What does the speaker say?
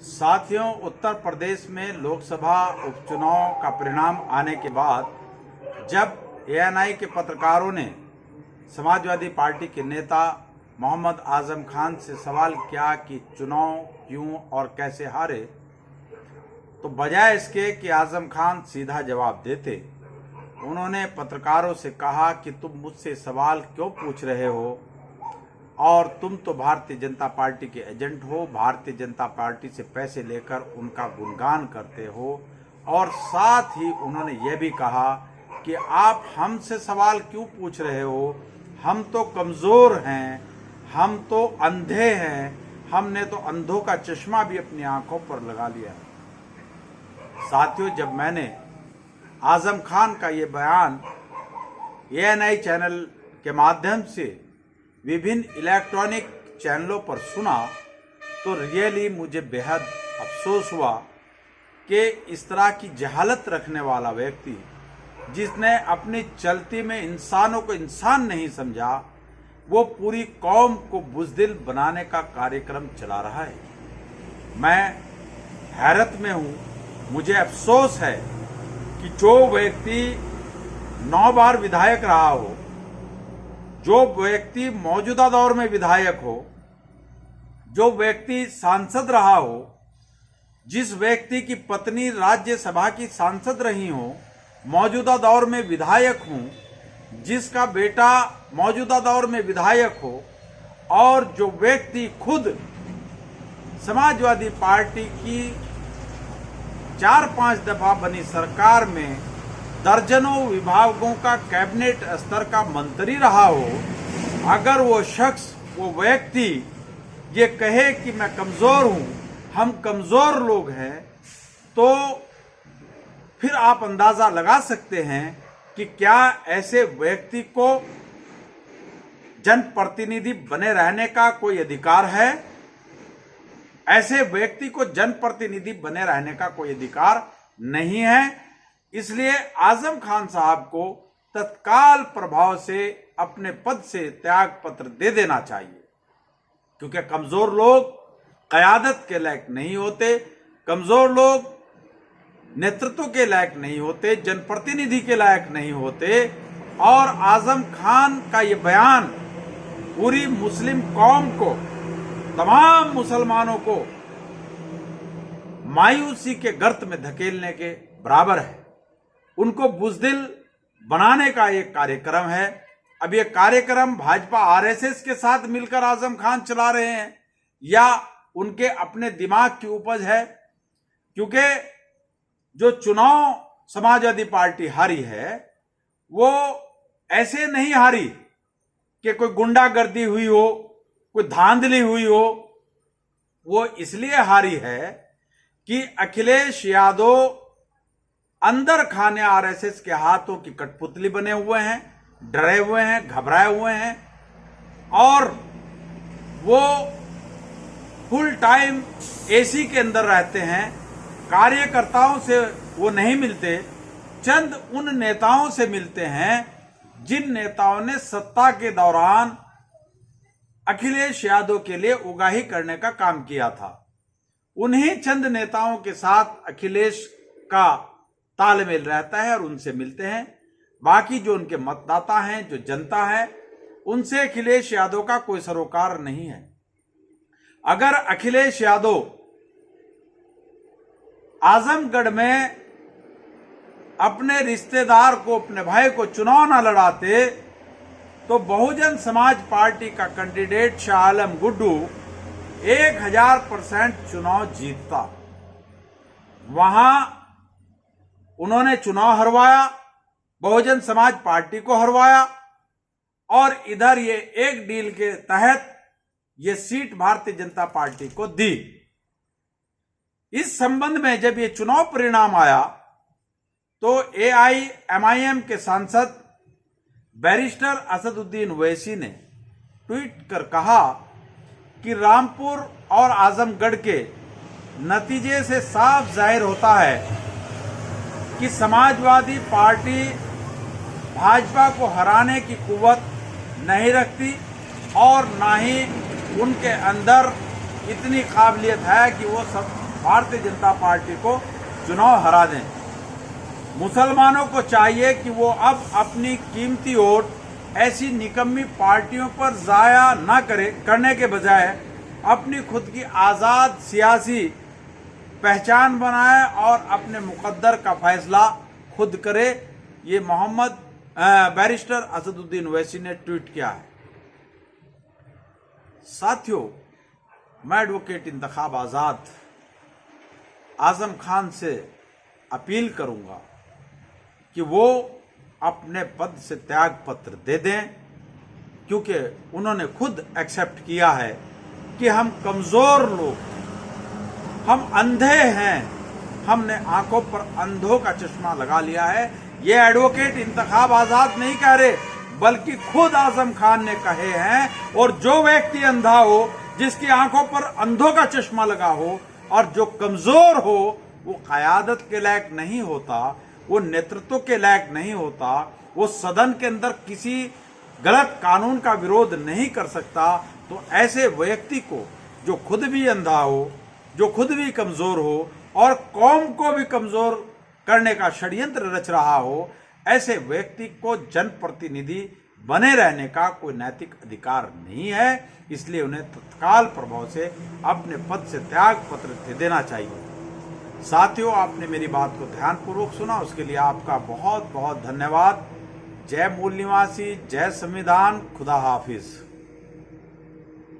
साथियों, उत्तर प्रदेश में लोकसभा उपचुनाव का परिणाम आने के बाद जब एएनआई के पत्रकारों ने समाजवादी पार्टी के नेता मोहम्मद आजम खान से सवाल किया कि चुनाव क्यों और कैसे हारे, तो बजाय इसके कि आजम खान सीधा जवाब देते, उन्होंने पत्रकारों से कहा कि तुम मुझसे सवाल क्यों पूछ रहे हो और तुम तो भारतीय जनता पार्टी के एजेंट हो, भारतीय जनता पार्टी से पैसे लेकर उनका गुणगान करते हो। और साथ ही उन्होंने ये भी कहा कि आप हमसे सवाल क्यों पूछ रहे हो, हम तो कमज़ोर हैं, हम तो अंधे हैं, हमने तो अंधों का चश्मा भी अपनी आंखों पर लगा लिया। साथियों, जब मैंने आजम खान का ये बयान एएनआई चैनल के माध्यम से विभिन्न इलेक्ट्रॉनिक चैनलों पर सुना तो रियली मुझे बेहद अफसोस हुआ कि इस तरह की जहालत रखने वाला व्यक्ति, जिसने अपनी चलती में इंसानों को इंसान नहीं समझा, वो पूरी कौम को बुज़दिल बनाने का कार्यक्रम चला रहा है। मैं हैरत में हूँ। मुझे अफसोस है कि जो व्यक्ति 9 बार विधायक रहा हो, जो व्यक्ति मौजूदा दौर में विधायक हो, जो व्यक्ति सांसद रहा हो, जिस व्यक्ति की पत्नी राज्यसभा की सांसद रही हो, मौजूदा दौर में विधायक हूं, जिसका बेटा मौजूदा दौर में विधायक हो, और जो व्यक्ति खुद समाजवादी पार्टी की 4-5 दफा बनी सरकार में दर्जनों विभागों का कैबिनेट स्तर का मंत्री रहा हो, अगर वो शख्स, वो व्यक्ति ये कहे कि मैं कमज़ोर हूँ, हम कमज़ोर लोग हैं, तो फिर आप अंदाज़ा लगा सकते हैं कि क्या ऐसे व्यक्ति को जनप्रतिनिधि बने रहने का कोई अधिकार है? ऐसे व्यक्ति को जनप्रतिनिधि बने रहने का कोई अधिकार नहीं है। इसलिए आजम खान साहब को तत्काल प्रभाव से अपने पद से त्याग पत्र दे देना चाहिए, क्योंकि कमजोर लोग क़यादत के लायक नहीं होते, कमजोर लोग नेतृत्व के लायक नहीं होते, जनप्रतिनिधि के लायक नहीं होते। और आजम खान का ये बयान पूरी मुस्लिम कौम को, तमाम मुसलमानों को मायूसी के गर्त में धकेलने के बराबर है। उनको बुज़दिल बनाने का एक कार्यक्रम है। अब ये कार्यक्रम भाजपा आरएसएस के साथ मिलकर आजम खान चला रहे हैं या उनके अपने दिमाग की उपज है? क्योंकि जो चुनाव समाजवादी पार्टी हारी है, वो ऐसे नहीं हारी कि कोई गुंडागर्दी हुई हो, कोई धांधली हुई हो। वो इसलिए हारी है कि अखिलेश यादव अंदर खाने आरएसएस के हाथों की कठपुतली बने हुए हैं, डरे हुए हैं, घबराए हुए हैं, और वो फुल टाइम एसी के अंदर रहते हैं। कार्यकर्ताओं से वो नहीं मिलते, चंद उन नेताओं से मिलते हैं जिन नेताओं ने सत्ता के दौरान अखिलेश यादव के लिए उगाही करने का काम किया था। उन्हीं चंद नेताओं के साथ अखिलेश का तालमेल रहता है और उनसे मिलते हैं। बाकी जो उनके मतदाता हैं, जो जनता है, उनसे अखिलेश यादव का कोई सरोकार नहीं है। अगर अखिलेश यादव आजमगढ़ में अपने रिश्तेदार को, अपने भाई को चुनाव ना लड़ाते, तो बहुजन समाज पार्टी का कैंडिडेट शाह आलम गुड्डू 1000% चुनाव जीतता। वहां उन्होंने चुनाव हरवाया, बहुजन समाज पार्टी को हरवाया, और इधर ये एक डील के तहत ये सीट भारतीय जनता पार्टी को दी। इस संबंध में जब ये चुनाव परिणाम आया तो एआईएमआईएम के सांसद बैरिस्टर असदुद्दीन ओवैसी ने ट्वीट कर कहा कि रामपुर और आजमगढ़ के नतीजे से साफ जाहिर होता है कि समाजवादी पार्टी भाजपा को हराने की कुव्वत नहीं रखती और ना ही उनके अंदर इतनी काबिलियत है कि वो सब भारतीय जनता पार्टी को चुनाव हरा दें। मुसलमानों को चाहिए कि वो अब अपनी कीमती वोट ऐसी निकम्मी पार्टियों पर जाया न करने के बजाय अपनी खुद की आज़ाद सियासी पहचान बनाए और अपने मुकद्दर का फैसला खुद करे। ये मोहम्मद बैरिस्टर असदुद्दीन ओवैसी ने ट्वीट किया है। साथियों, मैं एडवोकेट इंतखाब आज़ाद आजम खान से अपील करूंगा कि वो अपने पद से त्याग पत्र दे दें, क्योंकि उन्होंने खुद एक्सेप्ट किया है कि हम कमज़ोर लोग, हम अंधे हैं, हमने आंखों पर अंधों का चश्मा लगा लिया है। ये एडवोकेट इंतखाब आज़ाद नहीं कह रहे, बल्कि खुद आजम खान ने कहे हैं। और जो व्यक्ति अंधा हो, जिसकी आंखों पर अंधों का चश्मा लगा हो और जो कमज़ोर हो, वो क़यादत के लायक नहीं होता, वो नेतृत्व के लायक नहीं होता, वो सदन के अंदर किसी गलत कानून का विरोध नहीं कर सकता। तो ऐसे व्यक्ति को, जो खुद भी अंधा हो, जो खुद भी कमज़ोर हो और कौम को भी कमज़ोर करने का षड्यंत्र रच रहा हो, ऐसे व्यक्ति को जनप्रतिनिधि बने रहने का कोई नैतिक अधिकार नहीं है। इसलिए उन्हें तत्काल प्रभाव से अपने पद से त्याग पत्र दे देना चाहिए। साथियों, आपने मेरी बात को ध्यानपूर्वक सुना, उसके लिए आपका बहुत बहुत धन्यवाद। जय मूल निवासी, जय संविधान, खुदा हाफिज।